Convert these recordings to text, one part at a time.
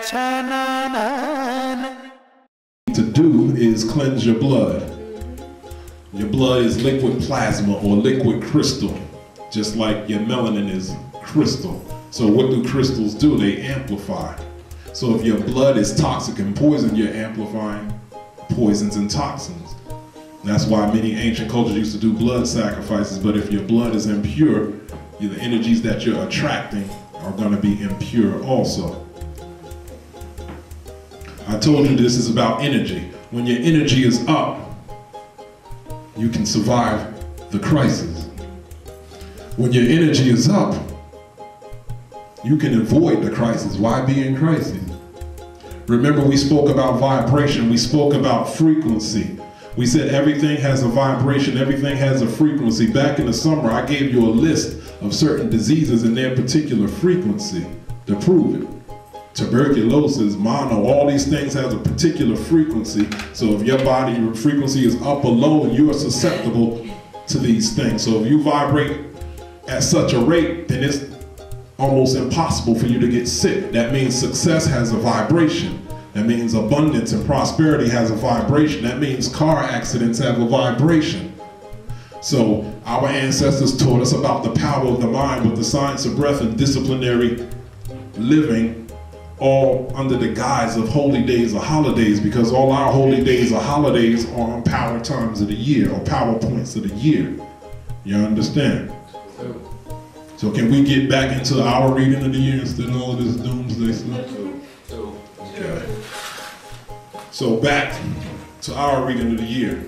To do is cleanse your blood. Your blood is liquid plasma or liquid crystal, just like your melanin is crystal. So what do crystals do? They amplify. So if your blood is toxic and poison, you're amplifying poisons and toxins. That's why many ancient cultures used to do blood sacrifices, but if your blood is impure, the energies that you're attracting are going to be impure also. I told you this is about energy. When your energy is up, you can survive the crisis. When your energy is up, you can avoid the crisis. Why be in crisis? Remember, we spoke about vibration, we spoke about frequency. We said everything has a vibration, everything has a frequency. Back in the summer, I gave you a list of certain diseases and their particular frequency to prove it. Tuberculosis, mono, all these things have a particular frequency. So if your body, your frequency is up or low, you are susceptible to these things. So if you vibrate at such a rate, then it's almost impossible for you to get sick. That means success has a vibration. That means abundance and prosperity has a vibration. That means car accidents have a vibration. So our ancestors taught us about the power of the mind with the science of breath and disciplinary living, all under the guise of holy days or holidays, because all our holy days or holidays are on power times of the year or power points of the year. You understand? So can we get back into our reading of the year instead of all of this doomsday stuff? Okay. So back to our reading of the year.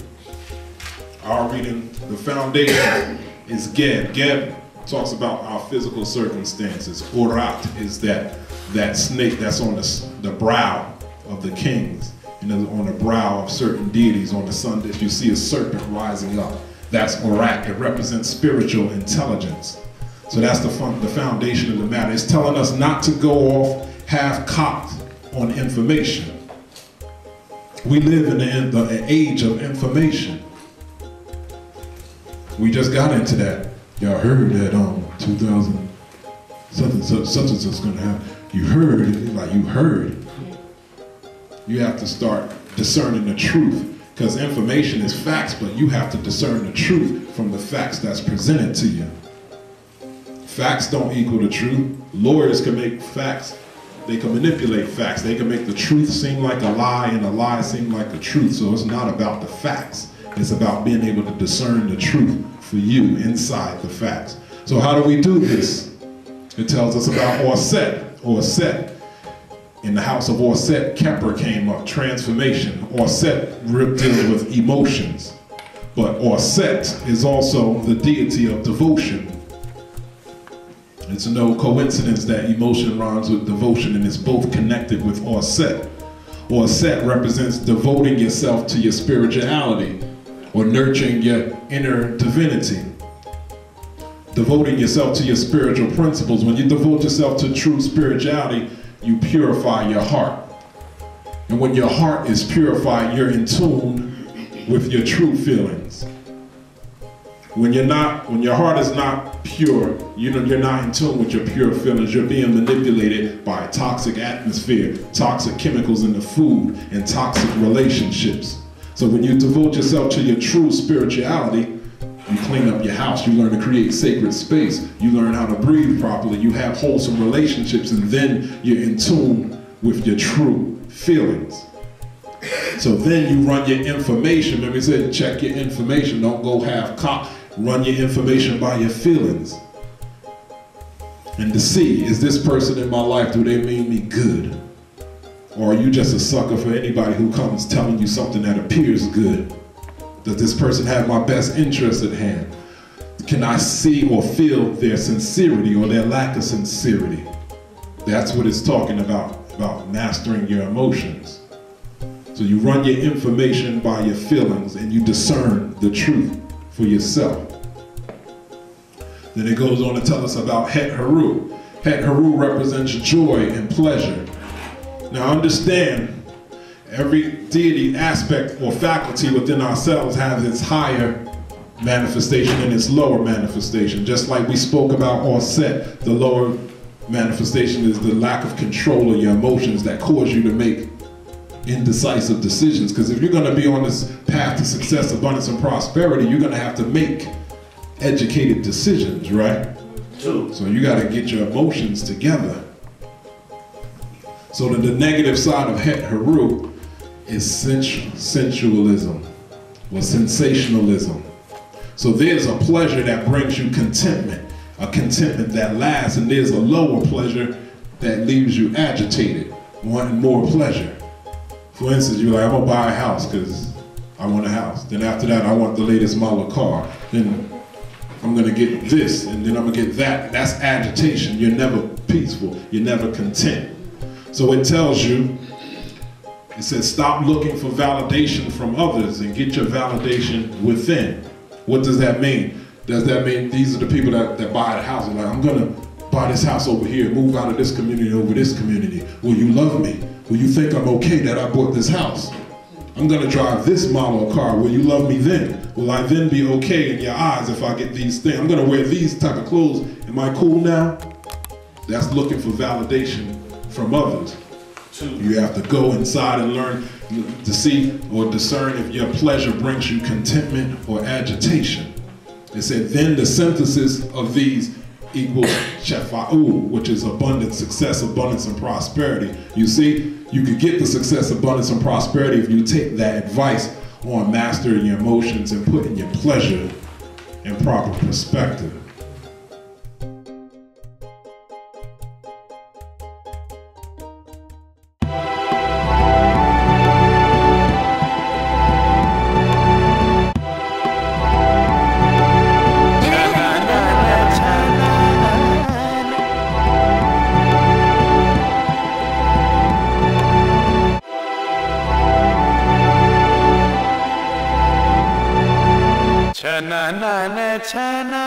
Our reading, the foundation is Geb. Geb talks about our physical circumstances. Urat is that snake that's on the brow of the kings, on the brow of certain deities. On the sun, if you see a serpent rising up, that's Urat. It represents spiritual intelligence. So that's the foundation of the matter. It's telling us not to go off half-cocked on information. We live in the age of information. We just got into that. Y'all heard that 2000 something is going to happen. You heard it, like you heard. You have to start discerning the truth, because information is facts, but you have to discern the truth from the facts that's presented to you. Facts don't equal the truth. Lawyers can make facts, they can manipulate facts. They can make the truth seem like a lie and a lie seem like the truth. So it's not about the facts. It's about being able to discern the truth for you inside the facts. So how do we do this? It tells us about Orset. Orset. In the house of Orset, Kepler came up, transformation. Orset deals with emotions. But Orset is also the deity of devotion. It's no coincidence that emotion rhymes with devotion, and it's both connected with Orset. Orset represents devoting yourself to your spirituality or nurturing your inner divinity. Devoting yourself to your spiritual principles. When you devote yourself to true spirituality, you purify your heart. And when your heart is purified, you're in tune with your true feelings. When your heart is not pure, you're not in tune with your pure feelings. You're being manipulated by a toxic atmosphere, toxic chemicals in the food, and toxic relationships. So when you devote yourself to your true spirituality, you clean up your house, you learn to create sacred space, you learn how to breathe properly, you have wholesome relationships, and then you're in tune with your true feelings. So then you run your information. Remember, we said check your information, don't go half-cocked. Run your information by your feelings. And to see, is this person in my life, do they mean me good? Or are you just a sucker for anybody who comes telling you something that appears good? Does this person have my best interest at hand? Can I see or feel their sincerity or their lack of sincerity? That's what it's talking about mastering your emotions. So you run your information by your feelings and you discern the truth for yourself. Then it goes on to tell us about het-heru. Het-heru represents joy and pleasure. Now understand, every deity aspect or faculty within ourselves has its higher manifestation and its lower manifestation. Just like we spoke about Orset, the lower Manifestation is the lack of control of your emotions that cause you to make indecisive decisions. Because if you're going to be on this path to success, abundance, and prosperity, you're going to have to make educated decisions, right? True. So you got to get your emotions together. So the negative side of het-heru is sensualism or sensationalism. So there's a pleasure that brings you contentment, a contentment that lasts, and there's a lower pleasure that leaves you agitated, wanting more pleasure. For instance, you're like, I'm gonna buy a house because I want a house. Then after that, I want the latest model car. Then I'm gonna get this, and then I'm gonna get that. That's agitation. You're never peaceful. You're never content. So it tells you, it says, stop looking for validation from others and get your validation within. What does that mean? Does that mean these are the people that buy the house? They're like, I'm gonna buy this house over here, move out of this community over this community. Will you love me? Will you think I'm okay that I bought this house? I'm gonna drive this model of car. Will you love me then? Will I then be okay in your eyes if I get these things? I'm gonna wear these type of clothes. Am I cool now? That's looking for validation from others. You have to go inside and learn to see or discern if your pleasure brings you contentment or agitation. It said, then the synthesis of these equals het-heru, which is abundance, success, abundance, and prosperity. You see, you could get the success, abundance, and prosperity if you take that advice on mastering your emotions and putting your pleasure in proper perspective. Cha-na-na-na, cha-na.